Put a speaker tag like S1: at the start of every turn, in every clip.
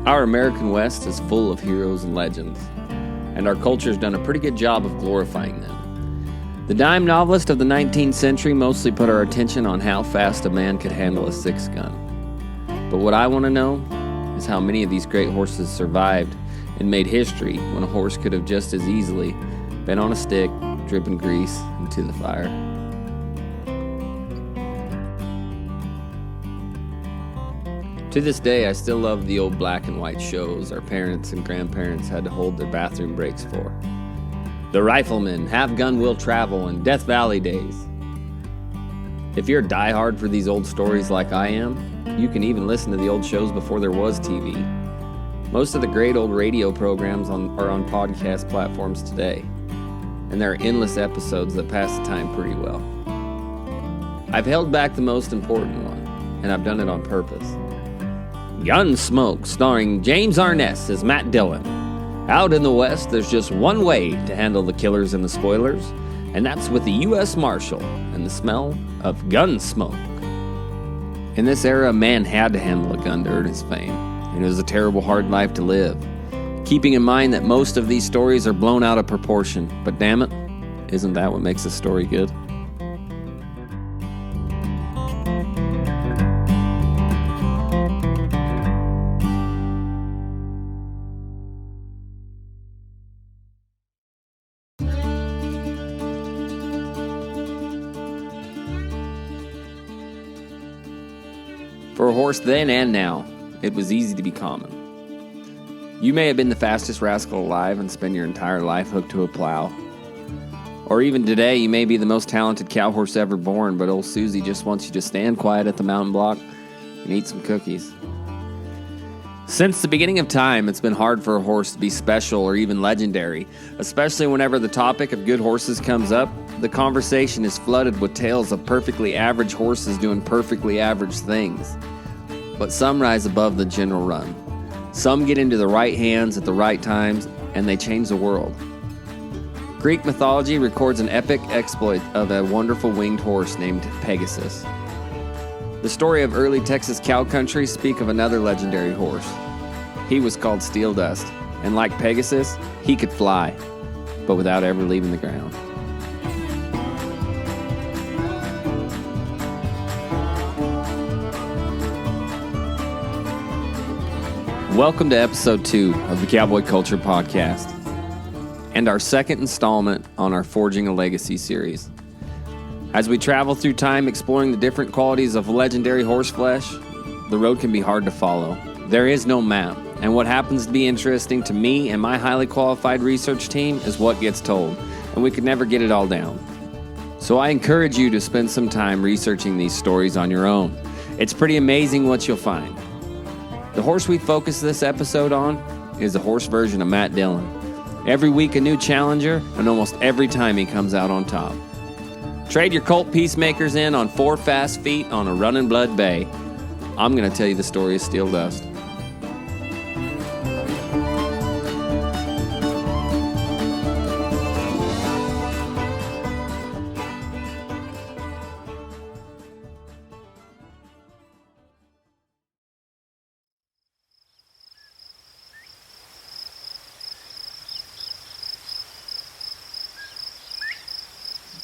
S1: Our American West is full of heroes and legends, and our culture's done a pretty good job of glorifying them. The dime novelist of the 19th century mostly put our attention on how fast a man could handle a six-gun. But what I want to know is how many of these great horses survived and made history when a horse could have just as easily been on a stick, dripping grease into the fire. To this day, I still love the old black and white shows our parents and grandparents had to hold their bathroom breaks for. The Rifleman, Have Gun Will Travel, and Death Valley Days. If you're a diehard for these old stories like I am, you can even listen to the old shows before there was TV. Most of the great old radio programs are on podcast platforms today, and there are endless episodes that pass the time pretty well. I've held back the most important one, and I've done it on purpose. Gunsmoke, starring James Arness as Matt Dillon. Out in the West, there's just one way to handle the killers and the spoilers, and that's with the U.S. Marshal and the smell of gun smoke. In this era, a man had to handle a gun to earn his fame, and it was a terrible, hard life to live. Keeping in mind that most of these stories are blown out of proportion, but damn it, isn't that what makes a story good? For a horse then and now, it was easy to be common. You may have been the fastest rascal alive and spend your entire life hooked to a plow. Or even today, you may be the most talented cow horse ever born, but old Susie just wants you to stand quiet at the mountain block and eat some cookies. Since the beginning of time, it's been hard for a horse to be special or even legendary, especially whenever the topic of good horses comes up. The conversation is flooded with tales of perfectly average horses doing perfectly average things. But some rise above the general run. Some get into the right hands at the right times, and they change the world. Greek mythology records an epic exploit of a wonderful winged horse named Pegasus. The story of early Texas cow country speak of another legendary horse. He was called Steel Dust, and like Pegasus, he could fly, but without ever leaving the ground. Welcome to episode 2 of the Cowboy Culture Podcast, and our second installment on our Forging a Legacy series. As we travel through time exploring the different qualities of legendary horse flesh, the road can be hard to follow. There is no map, and what happens to be interesting to me and my highly qualified research team is what gets told, and we could never get it all down. So I encourage you to spend some time researching these stories on your own. It's pretty amazing what you'll find. The horse we focus this episode on is a horse version of Matt Dillon. Every week a new challenger, and almost every time he comes out on top. Trade your colt peacemakers in on 4 fast feet on a running blood bay. I'm going to tell you the story of Steel Dust.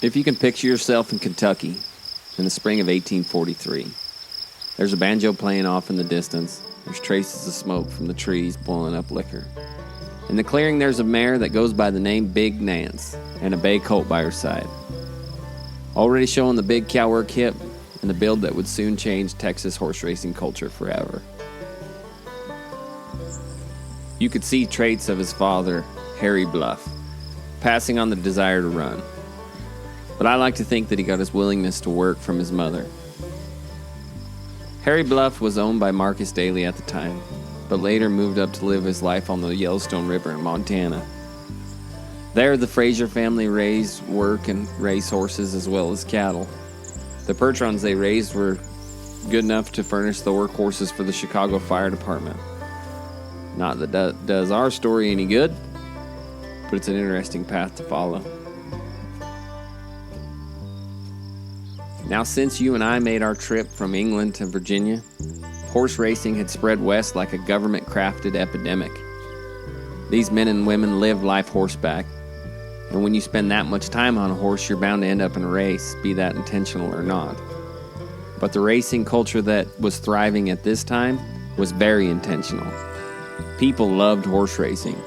S1: If you can picture yourself in Kentucky in the spring of 1843, there's a banjo playing off in the distance. There's traces of smoke from the trees boiling up liquor. In the clearing, there's a mare that goes by the name Big Nance and a bay colt by her side. Already showing the big cowwork hip and the build that would soon change Texas horse racing culture forever. You could see traits of his father, Harry Bluff, passing on the desire to run. But I like to think that he got his willingness to work from his mother. Harry Bluff was owned by Marcus Daly at the time, but later moved up to live his life on the Yellowstone River in Montana. There, the Fraser family raised, work, and race horses as well as cattle. The Pertrons they raised were good enough to furnish the workhorses for the Chicago Fire Department. Not that does our story any good, but it's an interesting path to follow. Now, since you and I made our trip from England to Virginia, horse racing had spread west like a government-crafted epidemic. These men and women live life horseback, and when you spend that much time on a horse, you're bound to end up in a race, be that intentional or not. But the racing culture that was thriving at this time was very intentional. People loved horse racing.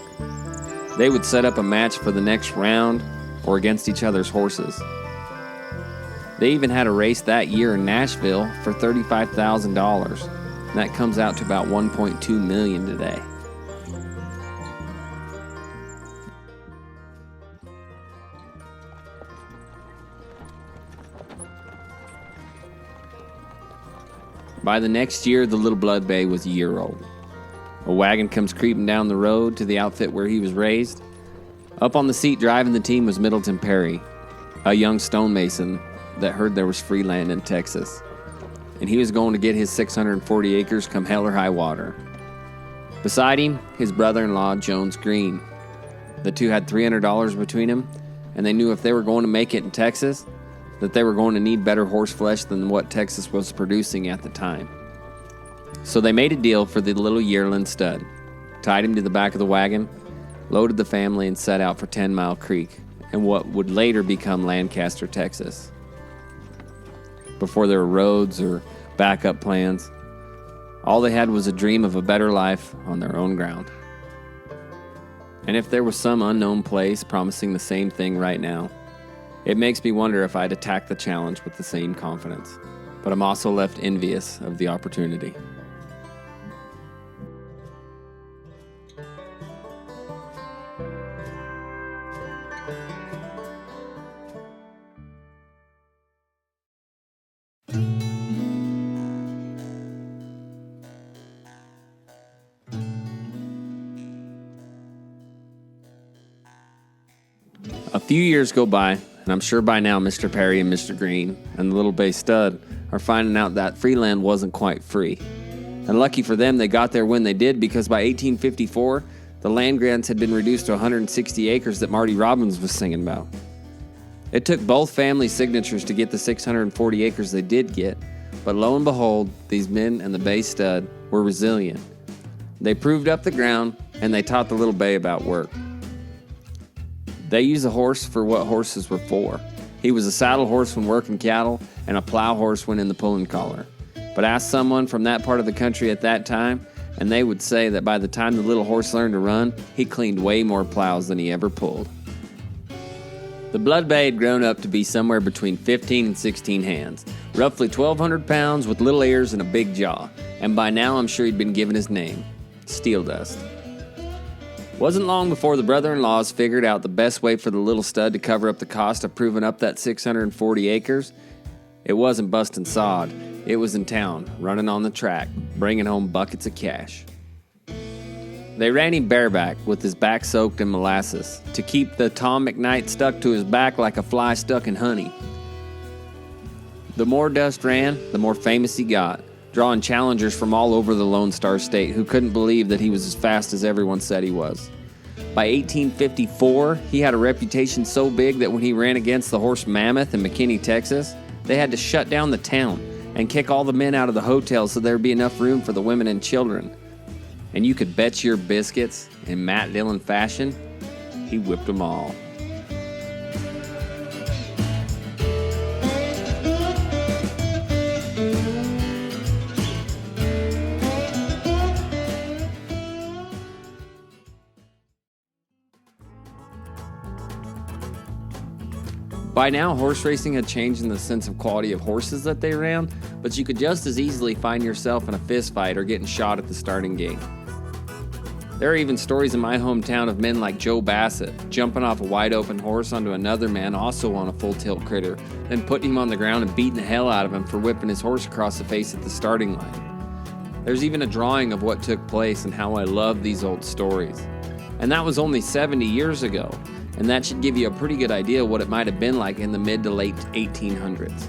S1: They would set up a match for the next round or against each other's horses. They even had a race that year in Nashville for $35,000. And that comes out to about $1.2 million today. By the next year, the little Blood Bay was a year old. A wagon comes creeping down the road to the outfit where he was raised. Up on the seat driving the team was Middleton Perry, a young stonemason that heard there was free land in Texas. And he was going to get his 640 acres come hell or high water. Beside him, his brother-in-law, Jones Green. The two had $300 between them, and they knew if they were going to make it in Texas, that they were going to need better horse flesh than what Texas was producing at the time. So they made a deal for the little yearling stud, tied him to the back of the wagon, loaded the family, and set out for 10 Mile Creek, and what would later become Lancaster, Texas. Before there were roads or backup plans, all they had was a dream of a better life on their own ground. And if there was some unknown place promising the same thing right now, it makes me wonder if I'd attack the challenge with the same confidence. But I'm also left envious of the opportunity. A few years go by, and I'm sure by now Mr. Perry and Mr. Green and the Little Bay Stud are finding out that Freeland wasn't quite free. And lucky for them, they got there when they did, because by 1854, the land grants had been reduced to 160 acres that Marty Robbins was singing about. It took both family signatures to get the 640 acres they did get, but lo and behold, these men and the Bay Stud were resilient. They proved up the ground, and they taught the Little Bay about work. They used a horse for what horses were for. He was a saddle horse when working cattle and a plow horse when in the pulling collar. But ask someone from that part of the country at that time, and they would say that by the time the little horse learned to run, he cleaned way more plows than he ever pulled. The Blood Bay had grown up to be somewhere between 15 and 16 hands, roughly 1,200 pounds with little ears and a big jaw, and by now I'm sure he'd been given his name, Steel Dust. Wasn't long before the brother-in-laws figured out the best way for the little stud to cover up the cost of proving up that 640 acres. It wasn't busting sod. It was in town, running on the track, bringing home buckets of cash. They ran him bareback with his back soaked in molasses to keep the Tom McKnight stuck to his back like a fly stuck in honey. The more Dust ran, the more famous he got, drawing challengers from all over the Lone Star State who couldn't believe that he was as fast as everyone said he was. By 1854, he had a reputation so big that when he ran against the horse Mammoth in McKinney, Texas, they had to shut down the town and kick all the men out of the hotel so there would be enough room for the women and children. And you could bet your biscuits, in Matt Dillon fashion, he whipped them all. By now, horse racing had changed in the sense of quality of horses that they ran, but you could just as easily find yourself in a fist fight or getting shot at the starting gate. There are even stories in my hometown of men like Joe Bassett jumping off a wide open horse onto another man also on a full tilt critter, then putting him on the ground and beating the hell out of him for whipping his horse across the face at the starting line. There's even a drawing of what took place and how I love these old stories. And that was only 70 years ago. And that should give you a pretty good idea of what it might have been like in the mid to late 1800s.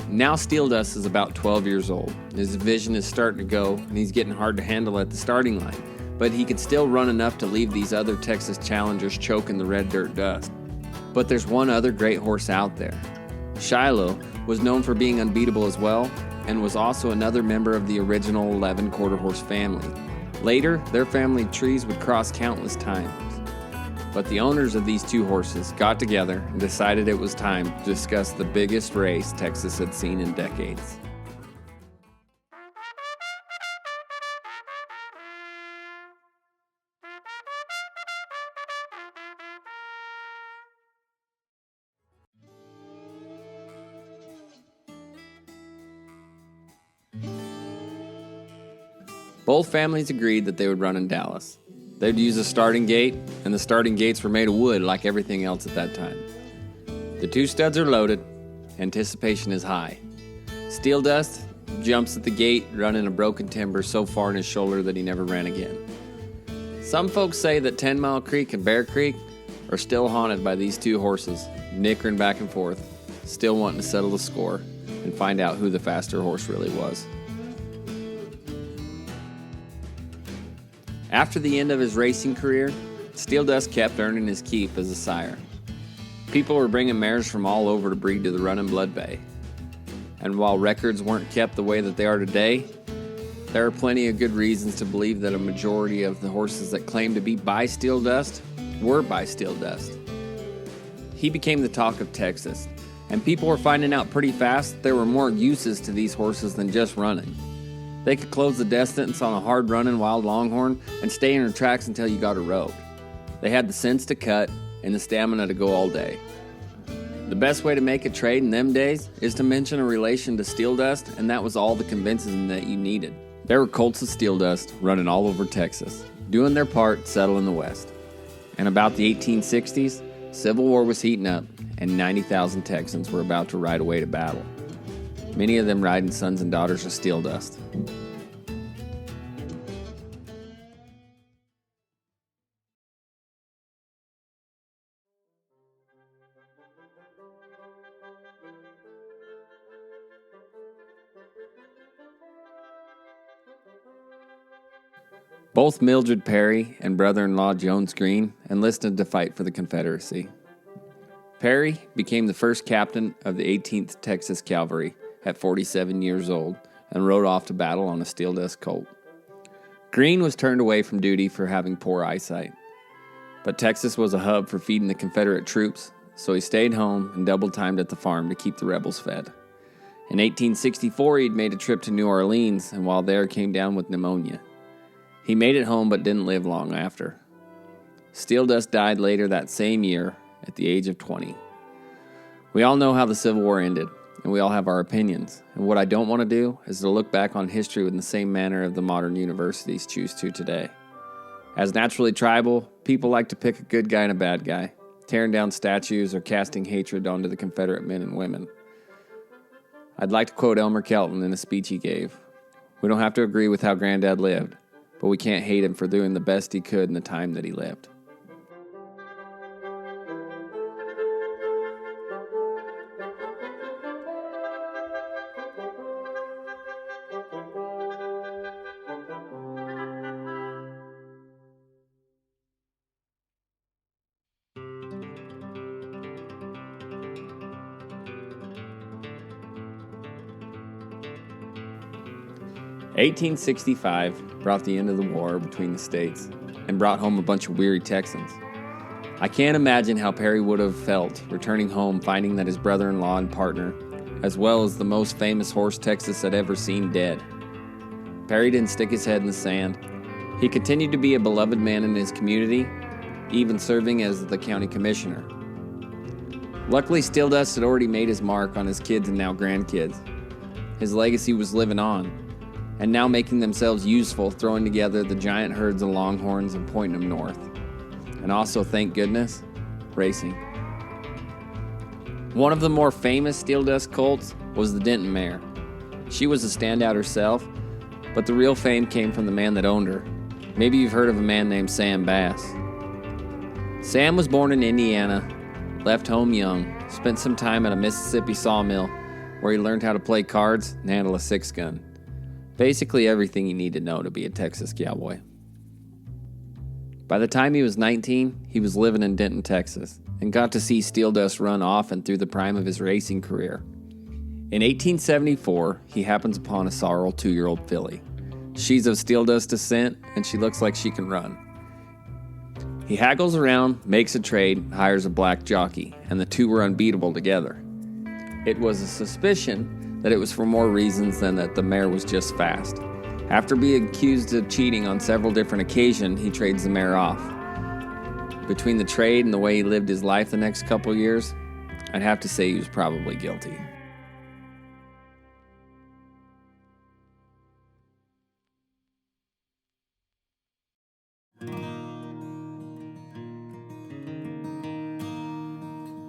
S1: Now Steel Dust is about 12 years old. His vision is starting to go, and he's getting hard to handle at the starting line. But he could still run enough to leave these other Texas challengers choking the red dirt dust. But there's one other great horse out there. Shiloh was known for being unbeatable as well, and was also another member of the original 11 quarter horse family. Later, their family trees would cross countless times. But the owners of these two horses got together and decided it was time to discuss the biggest race Texas had seen in decades. Both families agreed that they would run in Dallas. They'd use a starting gate, and the starting gates were made of wood like everything else at that time. The two studs are loaded. Anticipation is high. Steel Dust jumps at the gate, running a broken timber so far in his shoulder that he never ran again. Some folks say that 10 Mile Creek and Bear Creek are still haunted by these two horses, nickering back and forth, still wanting to settle the score and find out who the faster horse really was. After the end of his racing career, Steel Dust kept earning his keep as a sire. People were bringing mares from all over to breed to the Runnin' Blood Bay. And while records weren't kept the way that they are today, there are plenty of good reasons to believe that a majority of the horses that claim to be by Steel Dust were by Steel Dust. He became the talk of Texas, and people were finding out pretty fast there were more uses to these horses than just running. They could close the distance on a hard-running wild longhorn and stay in her tracks until you got her roped. They had the sense to cut and the stamina to go all day. The best way to make a trade in them days is to mention a relation to Steel Dust, and that was all the convincing that you needed. There were colts of Steel Dust running all over Texas, doing their part settling the West. And about the 1860s, Civil War was heating up, and 90,000 Texans were about to ride away to battle. Many of them riding sons and daughters of Steel Dust. Both Mildred Perry and brother-in-law Jones Green enlisted to fight for the Confederacy. Perry became the first captain of the 18th Texas Cavalry at 47 years old and rode off to battle on a Steel Dust colt. Green was turned away from duty for having poor eyesight. But Texas was a hub for feeding the Confederate troops, so he stayed home and double-timed at the farm to keep the rebels fed. In 1864, he'd made a trip to New Orleans, and while there came down with pneumonia. He made it home but didn't live long after. Steel Dust died later that same year at the age of 20. We all know how the Civil War ended, and we all have our opinions. And what I don't want to do is to look back on history in the same manner of the modern universities choose to today. As naturally tribal, people like to pick a good guy and a bad guy, tearing down statues or casting hatred onto the Confederate men and women. I'd like to quote Elmer Kelton in a speech he gave. We don't have to agree with how Granddad lived, but we can't hate him for doing the best he could in the time that he lived. "1865 brought the end of the war between the states and brought home a bunch of weary Texans. I can't imagine how Perry would have felt returning home finding that his brother-in-law and partner, as well as the most famous horse Texas had ever seen, dead. Perry didn't stick his head in the sand. He continued to be a beloved man in his community, even serving as the county commissioner. Luckily, Steel Dust had already made his mark on his kids and now grandkids. His legacy was living on, and now making themselves useful, throwing together the giant herds of longhorns and pointing them north. And also, thank goodness, racing. One of the more famous Steel Dust colts was the Denton mare. She was a standout herself, but the real fame came from the man that owned her. Maybe you've heard of a man named Sam Bass. Sam was born in Indiana, left home young, spent some time at a Mississippi sawmill where he learned how to play cards and handle a six-gun. Basically everything you need to know to be a Texas cowboy. By the time he was 19, he was living in Denton, Texas, and got to see Steel Dust run off and through the prime of his racing career. In 1874, he happens upon a sorrel 2-year-old filly. She's of Steel Dust descent, and she looks like she can run. He haggles around, makes a trade, hires a black jockey, and the two were unbeatable together. It was a suspicion that it was for more reasons than that the mare was just fast. After being accused of cheating on several different occasions, he trades the mare off. Between the trade and the way he lived his life the next couple years, I'd have to say he was probably guilty.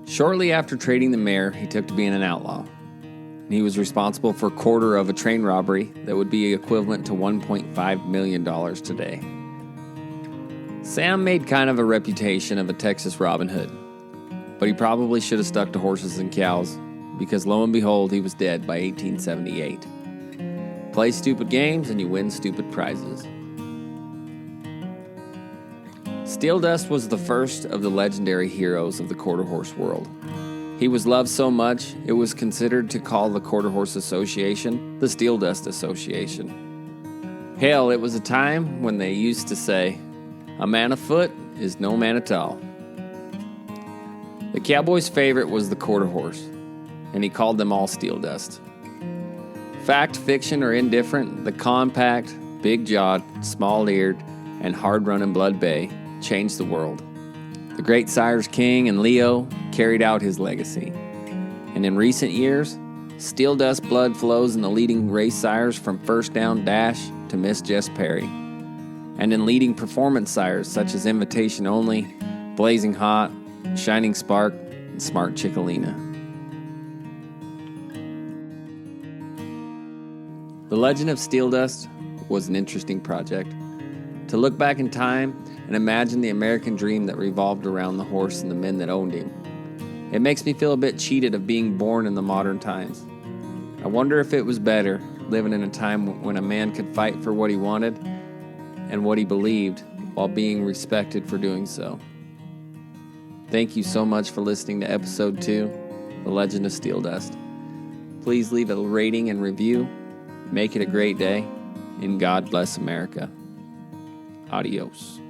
S1: Shortly after trading the mare, he took to being an outlaw. And he was responsible for a quarter of a train robbery that would be equivalent to $1.5 million today. Sam made kind of a reputation of a Texas Robin Hood, but he probably should have stuck to horses and cows, because lo and behold, he was dead by 1878. Play stupid games and you win stupid prizes. Steel Dust was the first of the legendary heroes of the quarter horse world. He was loved so much, it was considered to call the Quarter Horse Association the Steel Dust Association. Hell, it was a time when they used to say, "A man afoot is no man at all." The Cowboy's favorite was the quarter horse, and he called them all Steel Dust. Fact, fiction, or indifferent, the compact, big-jawed, small-eared, and hard-running Blood Bay changed the world. The great sires King and Leo carried out his legacy. And in recent years, Steel Dust blood flows in the leading race sires from First Down Dash to Miss Jess Perry. And in leading performance sires such as Invitation Only, Blazing Hot, Shining Spark, and Smart Chickalina. The Legend of Steel Dust was an interesting project. To look back in time and imagine the American dream that revolved around the horse and the men that owned him. It makes me feel a bit cheated of being born in the modern times. I wonder if it was better living in a time when a man could fight for what he wanted and what he believed while being respected for doing so. Thank you so much for listening to episode 2, The Legend of Steel Dust. Please leave a rating and review. Make it a great day, and God bless America. Adios.